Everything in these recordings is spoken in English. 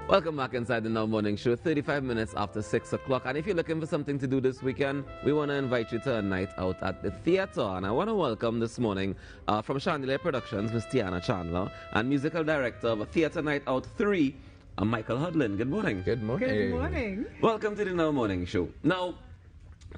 Welcome back inside the Now Morning Show, 35 minutes after 6 o'clock. And if you're looking for something to do this weekend, we want to invite you to a night out at the theater. And I want to welcome this morning from Chandelier Productions, Miss Tiana Chandler, and musical director of Theater Night Out 3, Michael Hudlin. Good morning. Good morning. Good morning. Welcome to the Now Morning Show. Now,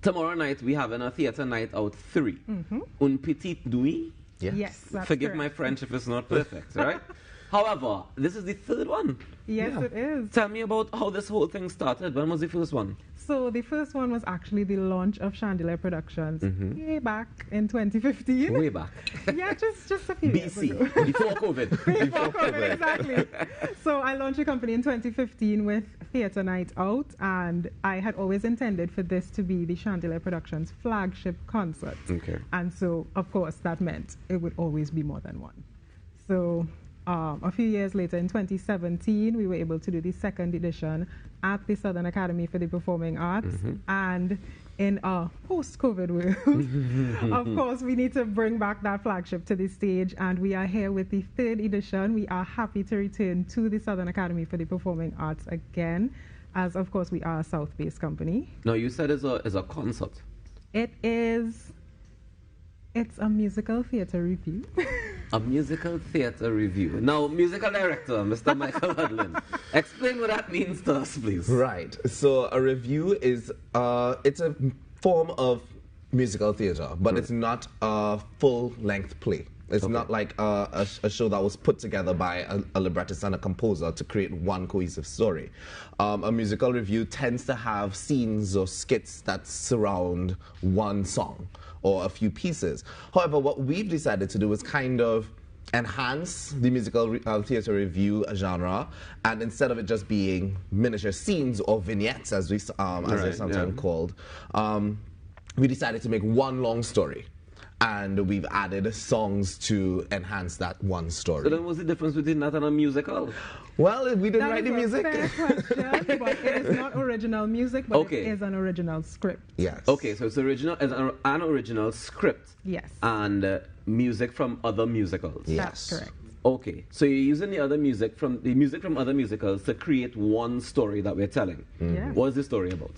tomorrow night we have a Theater Night Out 3. Un Petit, Nuit. Yes, that's Forgive correct. my French if it's not perfect, right? However, this is the third one. Yes, it is. Tell me about how this whole thing started. When was the first one? So the first one was actually the launch of Chandelier Productions way back in 2015. Way back. Yeah, just a few years ago. BC, before COVID. Before COVID, exactly. So I launched a company in 2015 with Theater Night Out, and I had always intended for this to be the Chandelier Productions flagship concert. Okay. And so, of course, that meant it would always be more than one. So a few years later, in 2017, we were able to do the second edition at the Southern Academy for the Performing Arts. And in a post-COVID world, of course, we need to bring back that flagship to the stage. And we are here with the third edition. We are happy to return to the Southern Academy for the Performing Arts again, as, of course, we are a South-based company. No, you said it's a concert. It's a musical theater review. A musical theater review. Now, musical director, Mr. Michael Hudlin, explain what that means to us, please. Right. So a review is it's a form of musical theater, but it's not a full-length play. It's not like a show that was put together by a librettist and a composer to create one cohesive story. A musical review tends to have scenes or skits that surround one song or a few pieces. However, what we've decided to do is kind of enhance the musical theater review genre, and instead of it just being miniature scenes or vignettes, as they're sometimes called, we decided to make one long story. And we've added songs to enhance that one story. So then what's the difference between that and a musical? Well, we didn't That write is the music. a fair question, but it is not original music, but Okay. it is an original script. Yes. Okay, so it's an original script. Yes. And music from other musicals. Yes. That's correct. Okay, so you're using the music from other musicals to create one story that we're telling. Yes. What is the story about?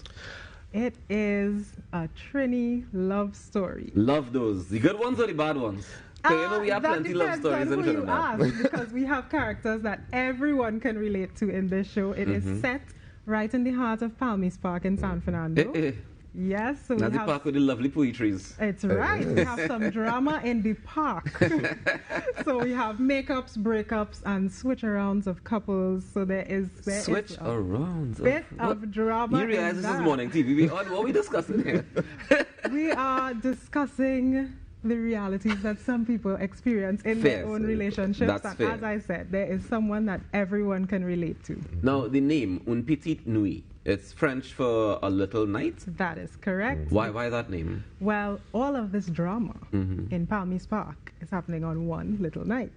It is a Trini love story. Love those. The good ones or the bad ones? 'Cause you know we have That plenty love depends stories on in who you Trinidad. ask, because we have characters that everyone can relate to in this show. It is set right in the heart of Palmis Park in San Fernando. Yes, so Now we the have... park with the lovely pui trees. It's right. We have some drama in the park. So we have makeups, breakups, and switch-arounds of couples. So there is Switch a around. bit of drama. You realize in this is that. morning TV. What are we discussing here? We are discussing the realities that some people experience in Fair. their own relationships. That's and fair. as I said, there is someone that everyone can relate to. Now, the name, Un Petit Nuit, it's French for a little night. That is correct. Why that name? Well, all of this drama in Palmis Park is happening on one little night.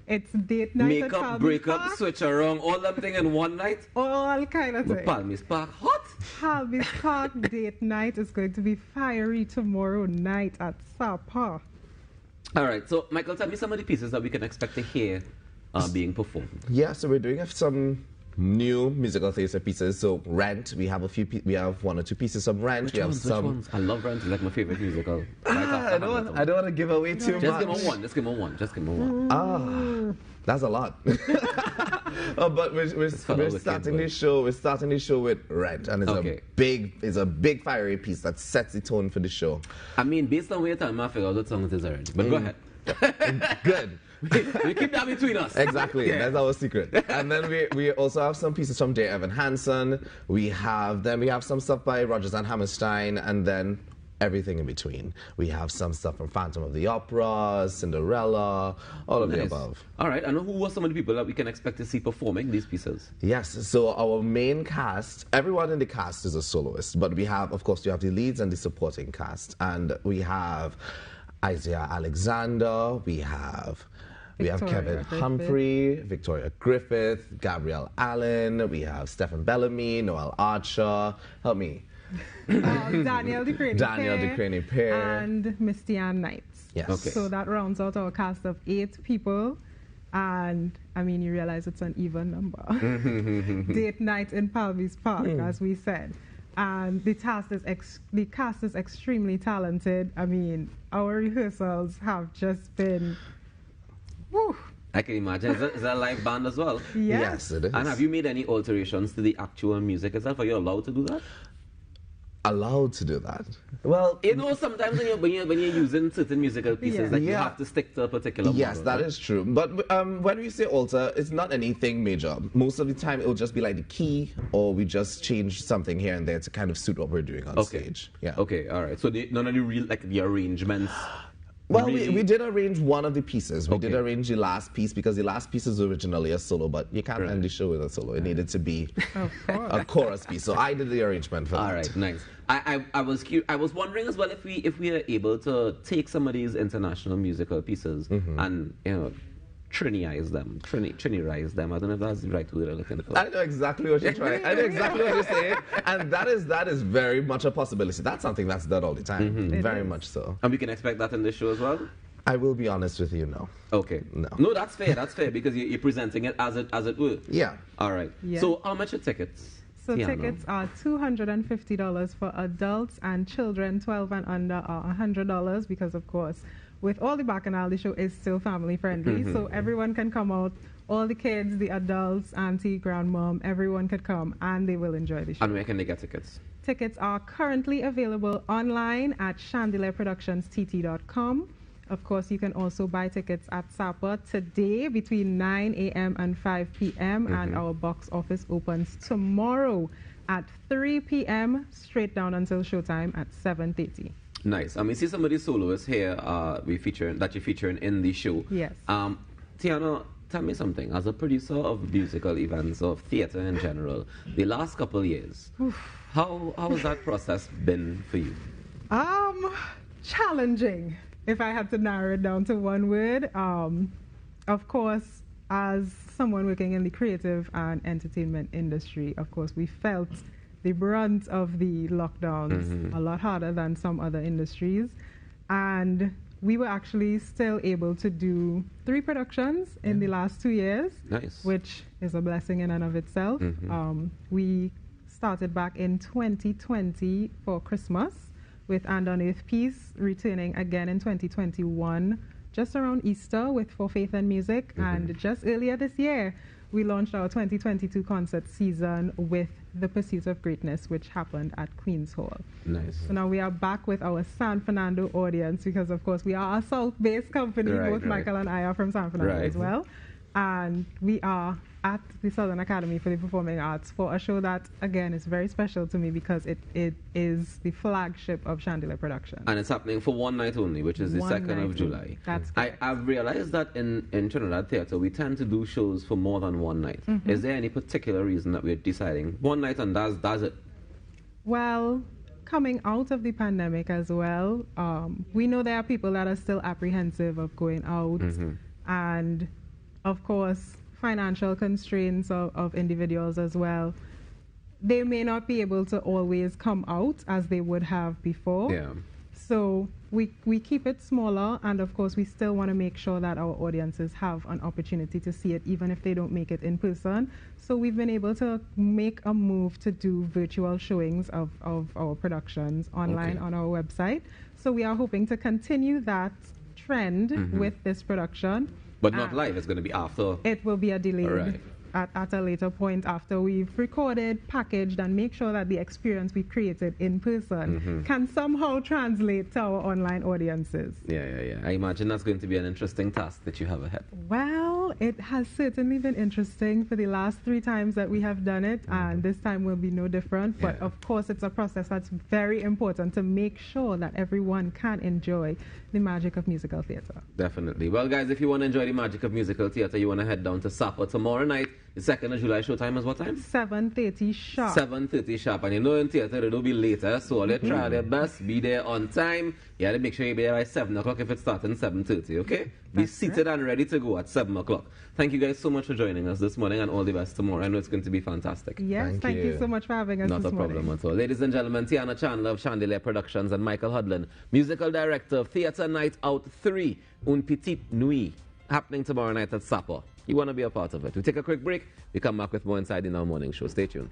It's date night at Makeup, Palmis breakup, Park. switch around, all them thing in one night. All kind of But things. Palmis Park, hot. Palmis Park date night is going to be fiery tomorrow night at Sapa. All right, so Michael, tell me some of the pieces that we can expect to hear being performed. Yeah, so we're doing some new musical theater pieces. So Rent, we have we have one or two pieces of Rent. Which we have ones? some. Which ones? I love Rent. It's like my favorite musical. I don't want to give away too Just much. give me one. Just give me one. Just give me one. That's a lot. But we're starting this show. We're starting this show with Rent, and it's a big fiery piece that sets the tone for the show. I mean, based on where you're talking about, I figure out what song it is already. But go ahead. Good. We keep that between us. Exactly, Yeah. that's our secret. And then we also have some pieces from J. Evan Hansen. We have some stuff by Rodgers and Hammerstein, and then everything in between. We have some stuff from Phantom of the Opera, Cinderella, all of the above. All right, and who are some of the people that we can expect to see performing these pieces? Yes, so our main cast, everyone in the cast is a soloist, but we have, of course, you have the leads and the supporting cast, and we have Isaiah Alexander, we have Kevin Humphrey, Victoria Griffith, Gabrielle Allen, we have Stephen Bellamy, Noel Archer, help me. Daniel DeCraney Pear. And Miss Tiana Knights. Yes. Okay. So that rounds out our cast of 8 people And I mean, you realize it's an even number. Date night in Palby's Park, as we said. And the cast is extremely talented. I mean, our rehearsals have just been, whew. I can imagine. Is that a live band as well? Yes, it is. And have you made any alterations to the actual music itself? Are you allowed to do that? Allowed to do that? Well, you know, sometimes when you're using certain musical pieces, like you have to stick to a particular Yes, model, that right? is true. But when we say alter, it's not anything major. Most of the time, it will just be like the key, or we just change something here and there to kind of suit what we're doing on stage. Yeah. Okay, all right. So none of the real, like the arrangements. Well, really? we did arrange one of the pieces. We did Okay. arrange the last piece because the last piece is originally a solo, but you can't end the show with a solo. It needed to be a chorus piece. So I did the arrangement for that. All right, nice. I was wondering as well if we are able to take some of these international musical pieces and Triniize them, Triniize them. I don't know if that's the right word I'm looking for. I know exactly what you're trying. I know exactly what you're saying, and that is very much a possibility. That's something that's done all the time, very much so. And we can expect that in this show as well. I will be honest with you, no. Okay. No, that's fair. That's fair because you're presenting it as it were. Yeah. All right. Yeah. So how much are tickets? So Tiana? tickets are $250 for adults, and children 12 and under are $100 because, of course, with all the bacchanal, the show is still family friendly, so everyone can come out. All the kids, the adults, auntie, grandmom, everyone could come, and they will enjoy the show. And where can they get tickets? Tickets are currently available online at chandelierproductionstt.com. Of course, you can also buy tickets at Sapa today between 9 a.m. and 5 p.m. And our box office opens tomorrow at 3 p.m. straight down until showtime at 7:30. Nice. I mean, see some of these soloists here that you're featuring in the show. Yes. Tiana, tell me something. As a producer of musical events, of theatre in general, the last couple of years, how has that process been for you? Challenging, if I had to narrow it down to one word. Of course, as someone working in the creative and entertainment industry, of course, we felt the brunt of the lockdowns a lot harder than some other industries. And we were actually still able to do 3 productions in the last 2 years, Nice. which is a blessing in and of itself. We started back in 2020 for Christmas with And on Earth Peace, returning again in 2021, just around Easter with For Faith and Music. And just earlier this year, we launched our 2022 concert season with The Pursuit of Greatness, which happened at Queen's Hall. Nice. So now we are back with our San Fernando audience because, of course, we are a South-based company. Both Michael and I are from San Fernando as well. And we are at the Southern Academy for the Performing Arts for a show that, again, is very special to me because it is the flagship of Chandelier Productions. And it's happening for one night only, which is the 2nd of July. That's I've realized that in Trinidad Theatre, we tend to do shows for more than one night. Is there any particular reason that we're deciding one night and that's it? Well, coming out of the pandemic as well, we know there are people that are still apprehensive of going out. And, of course, financial constraints of individuals as well. They may not be able to always come out as they would have before. Yeah. So we keep it smaller, and of course we still want to make sure that our audiences have an opportunity to see it even if they don't make it in person. So we've been able to make a move to do virtual showings of our productions online on our website. So we are hoping to continue that trend with this production. But not live, it's going to be after. It will be a delayed Right. at a later point after we've recorded, packaged, and make sure that the experience we created in person can somehow translate to our online audiences. Yeah. I imagine that's going to be an interesting task that you have ahead. Well, it has certainly been interesting for the last 3 times that we have done it, and this time will be no different. But of course, it's a process that's very important to make sure that everyone can enjoy the magic of musical theatre. Definitely. Well, guys, if you want to enjoy the magic of musical theatre, you want to head down to Sapa tomorrow night. The 2nd of July showtime is what time? 7:30 sharp. 7:30 sharp. And you know in theatre it'll be later, so let's try their best. Be there on time. You have to make sure you're there by 7 o'clock if it's starting 7:30, okay? Be seated and ready to go at 7 o'clock. Thank you guys so much for joining us this morning, and all the best tomorrow. I know it's going to be fantastic. Yes, thank you so much for having us Not this a problem morning. at all. Ladies and gentlemen, Tiana Chandler of Chandelier Productions and Michael Hudlin, musical director of Theatre Night Out 3, Un Petit, Nuit. happening tomorrow night at Sapa. You want to be a part of it. We take a quick break. We come back with more inside in our morning show. Stay tuned.